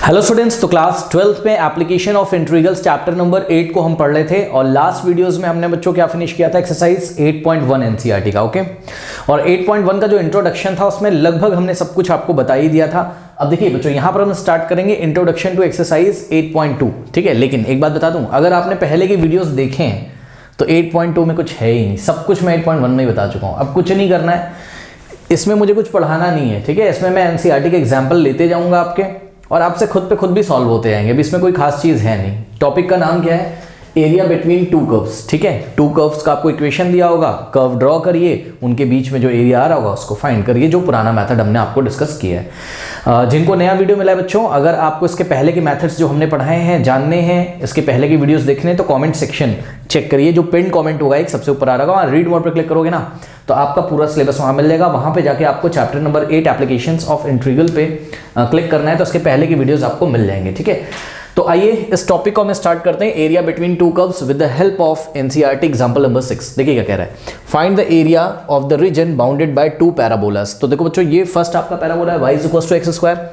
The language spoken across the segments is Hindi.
हेलो स्टूडेंट्स, तो क्लास 12th में application of integrals chapter number 8 को हम पढ़ रहे थे और लास्ट वीडियोस में हमने बच्चों क्या फिनिश किया था, एक्सरसाइज 8.1 एनसीईआरटी का। ओके, और 8.1 का जो इंट्रोडक्शन था उसमें लगभग हमने सब कुछ आपको बता ही दिया था। अब देखिए बच्चों, यहां पर हम स्टार्ट करेंगे इंट्रोडक्शन टू एक्सरसाइज 8.2। ठीक है, लेकिन एक बात बता दूं, अगर आपने पहले की वीडियोस देखे हैं तो 8.2 में कुछ है ही नहीं, सब कुछ मैं 8.1 में ही बता चुका हूं। अब कुछ नहीं करना है, इसमें मुझे कुछ पढ़ाना नहीं है। ठीक है, इसमें मैं एनसीईआरटी के एग्जाम्पल लेते जाऊंगा आपके और आपसे खुद पे खुद भी सॉल्व होते जाएंगे। अब इसमें कोई खास चीज है नहीं। टॉपिक का नाम क्या है? Area between two curves. ठीक है, टू कर्व्स का आपको इक्वेशन दिया होगा, कर्व ड्रॉ करिए, उनके बीच में जो एरिया आ रहा होगा उसको फाइंड करिए, जो पुराना मेथड हमने आपको डिस्कस किया है। जिनको नया वीडियो मिला है बच्चों, अगर आपको इसके पहले के मेथड्स जो हमने पढ़ाए हैं जानने हैं, इसके पहले की वीडियोस देखने हैं, तो कमेंट सेक्शन चेक करिए। जो पिन कमेंट होगा एक सबसे ऊपर आ रहा होगा, रीड मोड पर क्लिक करोगे ना तो आपका पूरा सिलेबस वहां मिल जाएगा। वहां पे जाके आपको chapter number 8 applications of integral पे क्लिक करना है, तो उसके पहले की वीडियोस आपको मिल जाएंगे। ठीक है, तो आइए इस टॉपिक को हम स्टार्ट करते हैं। Area between two curves with the help of NCERT example number 6। देखिए क्या कह रहा है, find the area of the region bounded by two parabolas. तो देखो बच्चों, ये फर्स्ट आपका पैराबोला है y equals to x square,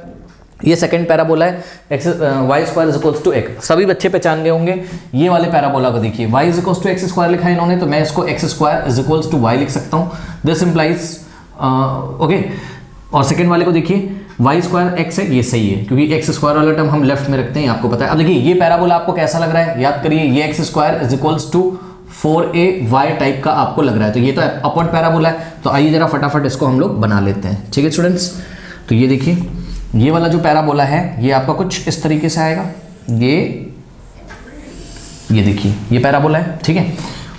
ये सेकंड पैराबोला है y square is equals to x. सभी बच्चे पहचान गए होंगे ये वाले पैराबोला को। देखिए y is equals to x square लिखा है इन्होंने, तो मैं इसको x square is equals to y लिख सकता हूँ। This implies okay. और सेकंड वाले को देखिए y स्क्वायर एक्स है, ये सही है क्योंकि एक्स स्क्वायर वाला टर्म हम लेफ्ट में रखते हैं, आपको पता है। अब देखिए ये पैराबोला आपको कैसा लग रहा है, याद करिए, ये x square is equals to 4ay type का आपको लग रहा है, तो ये तो अपवर्ड पैराबोला है। तो आइए जरा फटाफट इसको हम लोग बना लेते हैं। ठीक है स्टूडेंट्स, तो ये देखिए ये वाला जो पैराबोला है ये आपका कुछ इस तरीके से आएगा। ये देखिए ये पैराबोला है। ठीक है,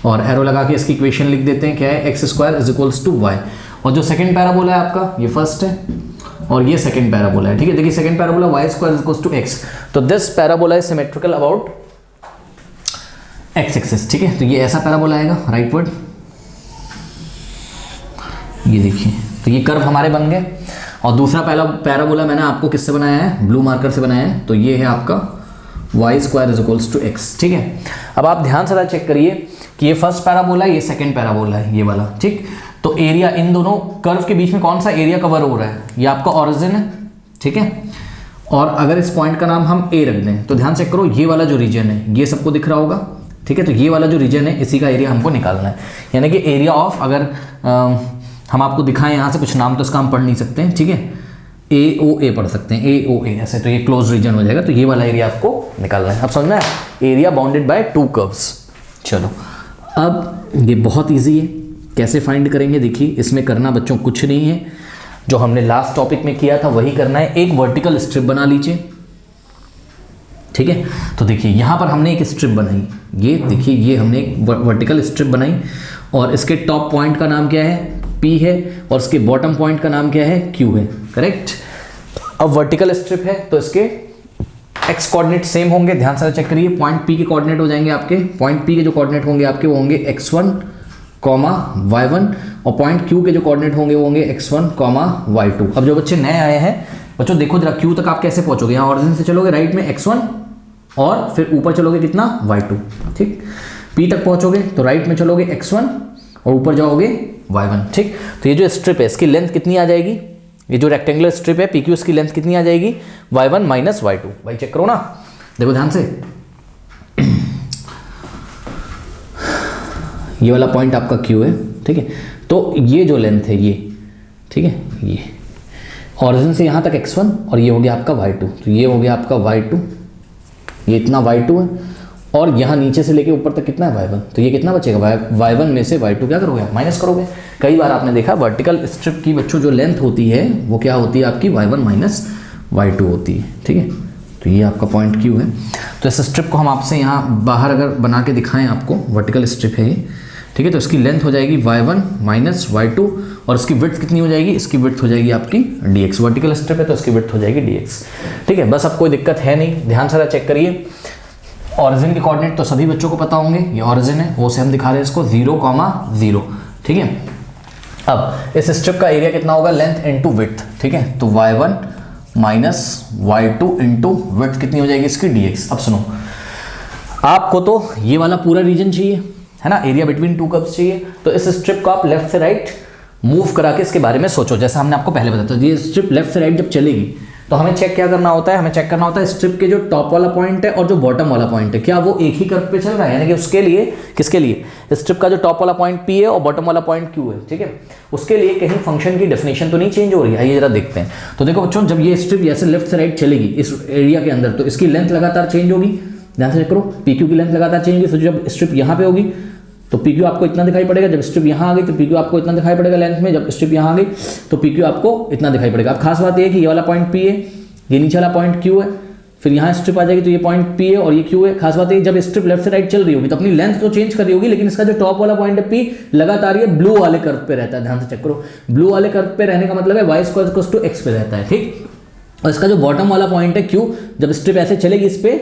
और एरो लगा के इसकी इक्वेशन लिख देते हैं, क्या है, x square is equals to y. और जो सेकंड पैराबोला है आपका ये फर्स्ट है और ये सेकंड पैराबोला है। ठीक है, देखिए second parabola y square is equals to x, तो this parabola is symmetrical about x axis. ठीक है, तो ये ऐसा पैराबोला आएगा राइटवर्ड। ये देखिए, तो ये कर्व हमारे बन गए। और दूसरा पहला पैराबोला मैंने आपको किससे बनाया है, ब्लू मार्कर से बनाया है, तो ये है आपका y square is equals to x. ठीक है, अब आप ध्यान से चेक करिए कि ये फर्स्ट पैराबोला है, ये सेकंड पैराबोला है, ये वाला। ठीक, तो एरिया इन दोनों कर्व के बीच में कौन सा एरिया कवर हो रहा है, ये आपका ओरिजिन है। ठीक है, और अगर इस पॉइंट का नाम हम ए रख दें तो ध्यान चेक करो, ये वाला जो रीजन है ये सबको दिख रहा होगा। ठीक है, तो ये वाला जो रीजन है इसी का एरिया हमको निकालना है, यानी कि एरिया ऑफ, अगर हम आपको दिखाएं यहाँ से कुछ नाम तो इसका हम पढ़ नहीं सकते हैं। ठीक है, AOA पढ़ सकते हैं, AOA ऐसे, तो ये क्लोज रीजन हो जाएगा। तो ये वाला एरिया आपको निकालना है। अब समझना है, area bounded by to curves. चलो, अब ये बहुत इजी है, कैसे फाइंड करेंगे देखिए। इसमें करना बच्चों कुछ नहीं है, जो हमने लास्ट टॉपिक में किया था वही करना है। एक वर्टिकल स्ट्रिप बना लीजिए। ठीक है, तो देखिए यहाँ पर हमने एक स्ट्रिप बनाई, ये देखिए ये हमने एक वर्टिकल स्ट्रिप बनाई और इसके टॉप पॉइंट का नाम क्या है, P है, और इसके बॉटम पॉइंट का नाम क्या है, Q है। करेक्ट। अब वर्टिकल स्ट्रिप है तो इसके x कोऑर्डिनेट सेम होंगे, ध्यान से चेक करिए। पॉइंट P के कोऑर्डिनेट हो जाएंगे आपके, पॉइंट P के जो कोऑर्डिनेट होंगे आपके वो होंगे x1, y1, और पॉइंट Q के जो कोऑर्डिनेट होंगे वो होंगे x1, y2। अब जो बच्चे नए आए हैं बच्चों, देखो जरा Q तक आप कैसे पहुंचोगे, यहाँ ऑरिजिन से चलोगे राइट में x1 और फिर ऊपर चलोगे कितना, y2। ठीक, P तक पहुंचोगे तो राइट में चलोगे x1 और ऊपर जाओगे y1। ठीक, तो ये जो स्ट्रिप है इसकी लेंथ कितनी आ जाएगी, ये जो रेक्टेंगुलर स्ट्रिप है PQ, इसकी लेंथ कितनी आ जाएगी, y1 माइनस y2। भाई चेक करो ना, देखो ध्यान से, ये वाला पॉइंट आपका Q है। ठीक है, तो ये जो लेंथ है ये, ठीक है, ये ऑरिजिन से यहाँ तक x1 और ये हो गया आपका y2, तो ये हो गया आपका y2, ये इतना y2 है, और यहाँ नीचे से लेके ऊपर तक कितना है y1, तो ये कितना बचेगा, y1 में से y2 क्या करोगे, माइनस करोगे। कई बार आपने देखा वर्टिकल स्ट्रिप की बच्चों जो लेंथ होती है वो क्या होती है आपकी, y1 माइनस y2 होती है। ठीक है, तो ये आपका पॉइंट Q है। तो इस स्ट्रिप को हम आपसे यहाँ बाहर अगर बना के दिखाएं आपको, वर्टिकल स्ट्रिप है ये। ठीक है, तो इसकी लेंथ हो जाएगी y1 माइनस y2 और इसकी विड्थ कितनी हो जाएगी, इसकी विड्थ हो जाएगी आपकी dx। वर्टिकल स्ट्रिप है तो इसकी विड्थ हो जाएगी dx। ठीक है, बस अब कोई दिक्कत है नहीं, ध्यान से चेक करिए। ऑरिजिन के कोऑर्डिनेट तो सभी बच्चों को पता होंगे, ये ऑरिजिन है, वो से हम दिखा रहे हैं इसको 0,0। ठीक है, अब इस स्ट्रिप का एरिया कितना होगा, लेंथ इनटू विड्थ। ठीक है, तो y1 minus y2 into width कितनी हो जाएगी इसकी, dx। अब सुनो, आपको तो ये वाला पूरा रीजन चाहिए है ना, एरिया बिटवीन टू कर्व्स चाहिए, तो इस स्ट्रिप को आप लेफ्ट से राइट मूव करा के इसके बारे में सोचो। जैसा हमने आपको पहले बताया था, ये स्ट्रिप लेफ्ट से राइट जब चलेगी तो हमें चेक क्या करना होता है, हमें चेक करना होता है स्ट्रिप के जो टॉप वाला पॉइंट है और जो बॉटम वाला पॉइंट है क्या वो एक ही कर्व पे चल रहा है, यानी कि उसके लिए, किसके लिए, स्ट्रिप का जो टॉप वाला पॉइंट P है और बॉटम वाला पॉइंट Q है, ठीक है, उसके लिए कहीं फंक्शन की डेफिनेशन तो नहीं चेंज हो रही है। आइए जरा देखते हैं। तो देखो बच्चों, जब ये स्ट्रिप ऐसे लेफ्ट से राइट चलेगी इस एरिया के अंदर तो इसकी लेंथ लगातार चेंज होगी, ध्यान से चेक करो, PQ की लेंथ लगातार चेंज होगी। तो जब स्ट्रिप यहाँ पे होगी तो PQ आपको इतना दिखाई पड़ेगा, जब स्ट्रिप यहाँ आ गई तो PQ आपको इतना दिखाई पड़ेगा लेंथ में, जब स्ट्रिप यहाँ आ गई तो PQ आपको इतना दिखाई पड़ेगा। अब खास बात ये है कि ये वाला पॉइंट P है, ये नीचे वाला पॉइंट Q है, फिर यहाँ स्ट्रिप आ जाएगी तो ये पॉइंट P है और ये Q है। खास बात ये, जब स्ट्रिप लेफ्ट से राइट चल रही होगी तो अपनी लेंथ तो चेंज कर रही होगी, लेकिन इसका जो टॉप वाला पॉइंट है P लगातार ये ब्लू वाले कर्व पे रहता है। ध्यान से चेक करो, ब्लू वाले कर्व पे रहने का मतलब है y square equals to x पे रहता है, ठीक। और इसका जो बॉटम वाला पॉइंट है Q, जब स्ट्रिप ऐसे चलेगी इस पे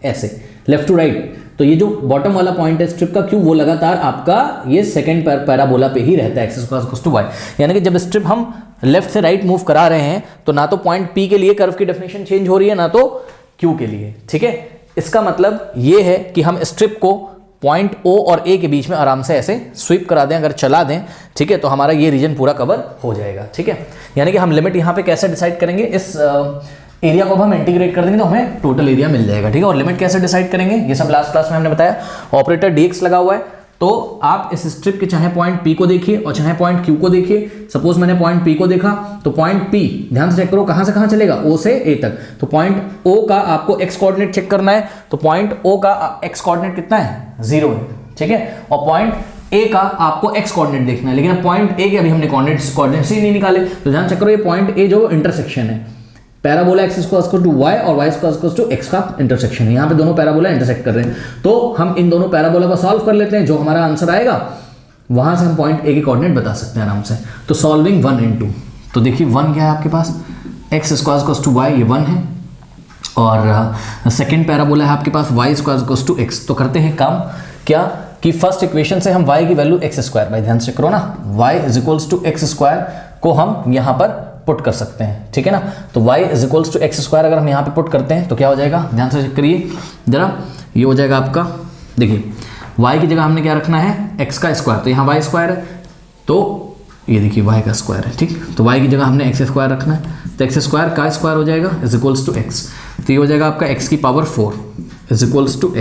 ऐसे लेफ्ट टू राइट, तो ये जो बॉटम वाला पॉइंट है स्ट्रिप का Q, वो लगातार आपका ये सेकंड पैराबोला पे ही रहता है, x square equals to y। यानी कि जब स्ट्रिप हम लेफ्ट से राइट मूव करा रहे हैं तो ना तो पॉइंट P के लिए कर्व की डेफिनेशन चेंज हो रही है, ना तो Q के लिए, ठीक है। इसका मतलब ये है कि हम स्ट्रिप को पॉइंट O और A के बीच में आराम से ऐसे स्वीप करा दें, अगर चला दें, ठीक है, तो हमारा ये रीजन पूरा कवर हो जाएगा, ठीक है। यानी कि हम लिमिट यहाँ पे कैसे डिसाइड करेंगे, इस एरिया को हम इंटीग्रेट कर देंगे तो हमें टोटल एरिया मिल जाएगा, ठीक है। और लिमिट कैसे डिसाइड करेंगे ये सब लास्ट क्लास में हमने बताया। ऑपरेटर dx लगा हुआ है, तो आप इस स्ट्रिप के चाहे पॉइंट P को देखिए और चाहे पॉइंट Q को देखिए। सपोज मैंने पॉइंट P को देखा तो पॉइंट P, ध्यान से चेक करो, कहां से कहां चलेगा, O से A तक। तो पॉइंट O का आपको x कोऑर्डिनेट चेक करना है, तो पॉइंट O का x कोऑर्डिनेट कितना है, 0 है, ठीक है। और पॉइंट A का आपको x कोऑर्डिनेट देखना है, लेकिन पॉइंट A के अभी हमने कोऑर्डिनेट्स ही नहीं निकाले। तो ध्यान चेक करो, ये पॉइंट A जो इंटरसेक्शन है, parabola x square equal to y और y square equal to x का इंटरसेक्शन है। यहाँ पे दोनों पैराबोला इंटरसेक्ट कर रहे हैं, तो हम इन दोनों पैराबोला को सॉल्व कर लेते हैं। जो हमारा आंसर आएगा वहां से हम पॉइंट A के कोऑर्डिनेट बता सकते हैं आराम से। तो सॉल्विंग 1 इन 2, तो देखिए 1 क्या है आपके पास, x square equal to y, ये 1 है, और सेकेंड पैराबोला है आपके पास y square equal to x। तो करते हैं काम क्या कि फर्स्ट इक्वेशन से हम y की वैल्यू x स्क्वायर, भाई ध्यान से करो ना, y is equals to x square को हम यहाँ पर पुट कर सकते हैं, ठीक है ना। तो y is equals to x square अगर हम यहाँ पे पुट करते हैं तो क्या हो जाएगा, ध्यान से चेक करिए जरा, ये हो जाएगा आपका, देखिए y की जगह हमने क्या रखना है, x का स्क्वायर, तो यहाँ y स्क्वायर है, तो ये देखिए y का स्क्वायर है, ठीक। तो y की जगह हमने x स्क्वायर रखना है, तो x स्क्वायर का स्क्वायर हो जाएगा इज इक्वल्स टू x। तो ये हो जाएगा आपका x की power 4 is equals to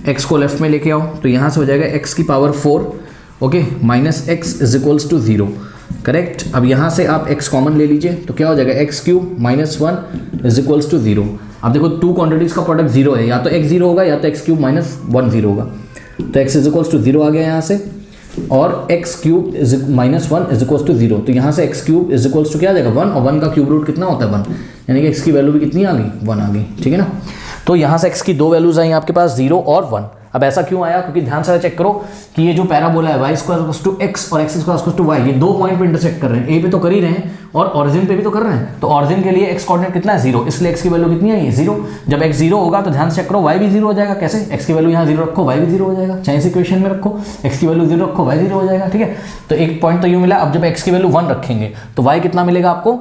x को लेफ्ट में लेके आओ, तो यहाँ से हो जाएगा x की power 4, okay, minus x is equals to 0, correct. अब यहाँ से आप x कॉमन ले लीजिए, तो क्या हो जाएगा x cube minus 1 is equals to 0। अब देखो टू क्वांटिटीज का प्रोडक्ट 0 है, या तो x 0 होगा या तो x क्यूब माइनस 1 0 होगा, तो x इज इक्वल्स टू 0 आ गया यहाँ से, और x cube is minus 1 is equals to 0। तो यहाँ से x cube is equals to क्या आ जाएगा 1, और 1 का क्यूब रूट कितना होता है 1, यानी कि x की वैल्यू भी कितनी आ गई 1 आ गई, ठीक है ना। तो यहाँ से x की दो वैल्यूज आई आपके पास 0 और 1। अब ऐसा क्यों आया, क्योंकि ध्यान से चेक करो कि ये जो पैराबोला है y square equals to x और x square equals to y, ये दो पॉइंट पे इंटरसेक्ट कर रहे हैं, a पे तो कर ही रहे हैं और ऑरिजिन पे भी तो कर रहे हैं। तो ऑरिजिन के लिए x कोऑर्डिनेट कितना है 0, इसलिए x की वैल्यू कितनी है 0। जब x 0 होगा तो ध्यान से चेक करो y भी 0 हो जाएगा। कैसे, x की वैल्यू यहाँ 0 रखो y भी 0 हो जाएगा, चाहे इस इक्वेशन में रखो, x की वैल्यू 0 रखो y 0 हो जाएगा, ठीक है। तो एक पॉइंट तो यूँ मिला। अब जब x की वैल्यू 1 रखेंगे तो y कितना मिलेगा आपको,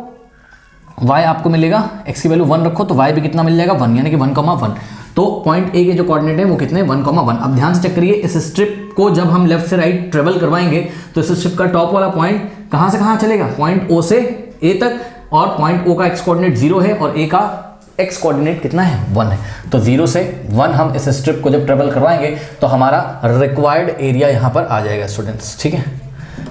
y आपको मिलेगा, x की वैल्यू 1 रखो तो y भी कितना मिल जाएगा 1, यानी कि 1,1। तो पॉइंट A के जो कोऑर्डिनेट है वो कितने 1,1। अब ध्यान से चेक करिए, इस स्ट्रिप को जब हम लेफ्ट से राइट ट्रेवल करवाएंगे तो इस स्ट्रिप का टॉप वाला पॉइंट कहां से कहां चलेगा, पॉइंट O से A तक, और पॉइंट O का x कोऑर्डिनेट 0 है और A का x कोऑर्डिनेट कितना है 1 है। तो 0 से 1 हम इस स्ट्रिप को जब ट्रेवल करवाएंगे तो हमारा रिक्वायर्ड एरिया यहाँ पर आ जाएगा स्टूडेंट्स, ठीक है।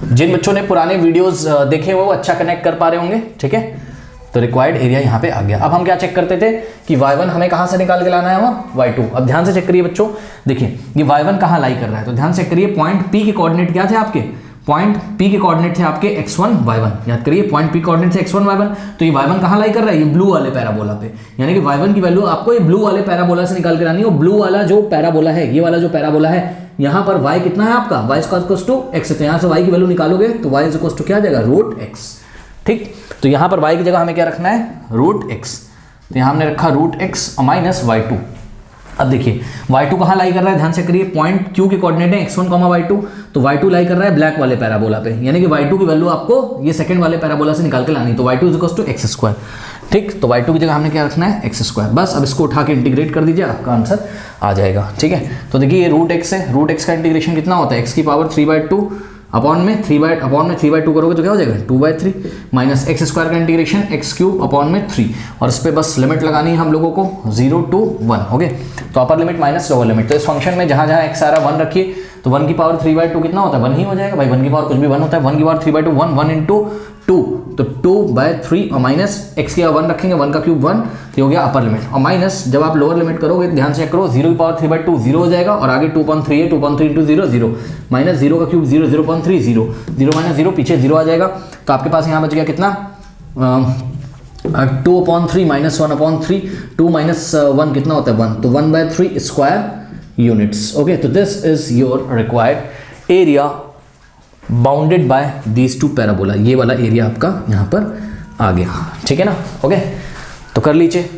जिन बच्चों ने पुराने वीडियोज देखे हुए वो अच्छा कनेक्ट कर पा रहे होंगे, ठीक है। तो रिक्वायर्ड एरिया यहाँ पे आ गया। अब हम क्या चेक करते थे कि y1 हमें कहाँ से निकाल के लाना है, वहाँ y2। अब ध्यान से चेक करिए बच्चों, देखिए ये y1 कहाँ लाई कर रहा है, तो ध्यान से चेक करिए, पॉइंट P के कोऑर्डिनेट क्या थे आपके, पॉइंट P के कोऑर्डिनेट थे आपके x1 y1, याद करिए पॉइंट P कोऑर्डिनेट थे x1 y1। तो ये y1 कहाँ लाई कर रहा है, ये ब्लू वाले पैराबोला पे, यानी कि y1 की वैल्यू आपको ये ब्लू वाले पैराबोला से निकाल के लानी है। और ब्लू वाला जो पैराबोला है, ये वाला जो पैराबोला है, यहाँ पर y कितना है आपका, y square equals to x, तो यहाँ से y की वैल्यू निकालोगे तो y इज इक्वल्स टू क्या आ जाएगा रूट x, ठीक। तो यहाँ पर y की जगह हमें क्या रखना है रूट x, तो यहाँ हमने रखा रूट x माइनस y2। अब देखिए y2 कहाँ लाई कर रहा है, ध्यान से करिए, पॉइंट Q के कोऑर्डिनेट है x1, y2, तो y2 लाई कर रहा है ब्लैक वाले पैराबोला पे, यानी कि y2 की वैल्यू आपको ये सेकंड वाले पैराबोला से निकाल के लानी, तो y2 is equals to x square, ठीक। तो y2 की जगह हमने क्या रखना है x स्क्वायर, बस। अब इसको उठा के इंटीग्रेट कर दीजिए, आपका आंसर आ जाएगा, ठीक है। तो देखिए ये रूट x है, रूट x का इंटीग्रेशन कितना होता है, x की पावर 3/2 अपॉन में 3/2 करोगे तो क्या हो जाएगा 2/3 माइनस एक्स स्क्वायर का इंटीग्रेशन एक्स क्यूब अपॉन में 3, और इस पर बस लिमिट लगानी है हम लोगों को 0 to 1। ओके, तो upper limit minus lower limit, तो इस फंक्शन में जहाँ जहाँ एक्स आ रहा है 1 रखिए, तो 1 की पावर 3/2 कितना होता है 1 ही हो जाएगा भाई, 1 की पावर कुछ भी 1 होता है, 1 की पावर 3/2 1 into 2, तो 2/3 और माइनस एक्स की 1 रखेंगे 1 का क्यूब 1, ये हो गया अपर लिमिट, और माइनस जब आप लोअर लिमिट करोगे ध्यान से चेक करो 0 की पावर 3/2 0 हो जाएगा, और आगे 2.3 है 2.3 into 0 0, माइनस 0 का क्यूब 0 0.3 0 0 माइनस 0 पीछे 0 आ जाएगा, तो आपके पास यहाँ बच गया कितना 2/3 माइनस 1/3, 2 माइनस 1 कितना होता है 1, तो 1/3 स्क्वायर यूनिट्स। ओके, तो this is your required area bounded by these two parabola, ये वाला एरिया आपका यहाँ पर आ गया, ठीक है ना। ओके, तो कर लीजिए।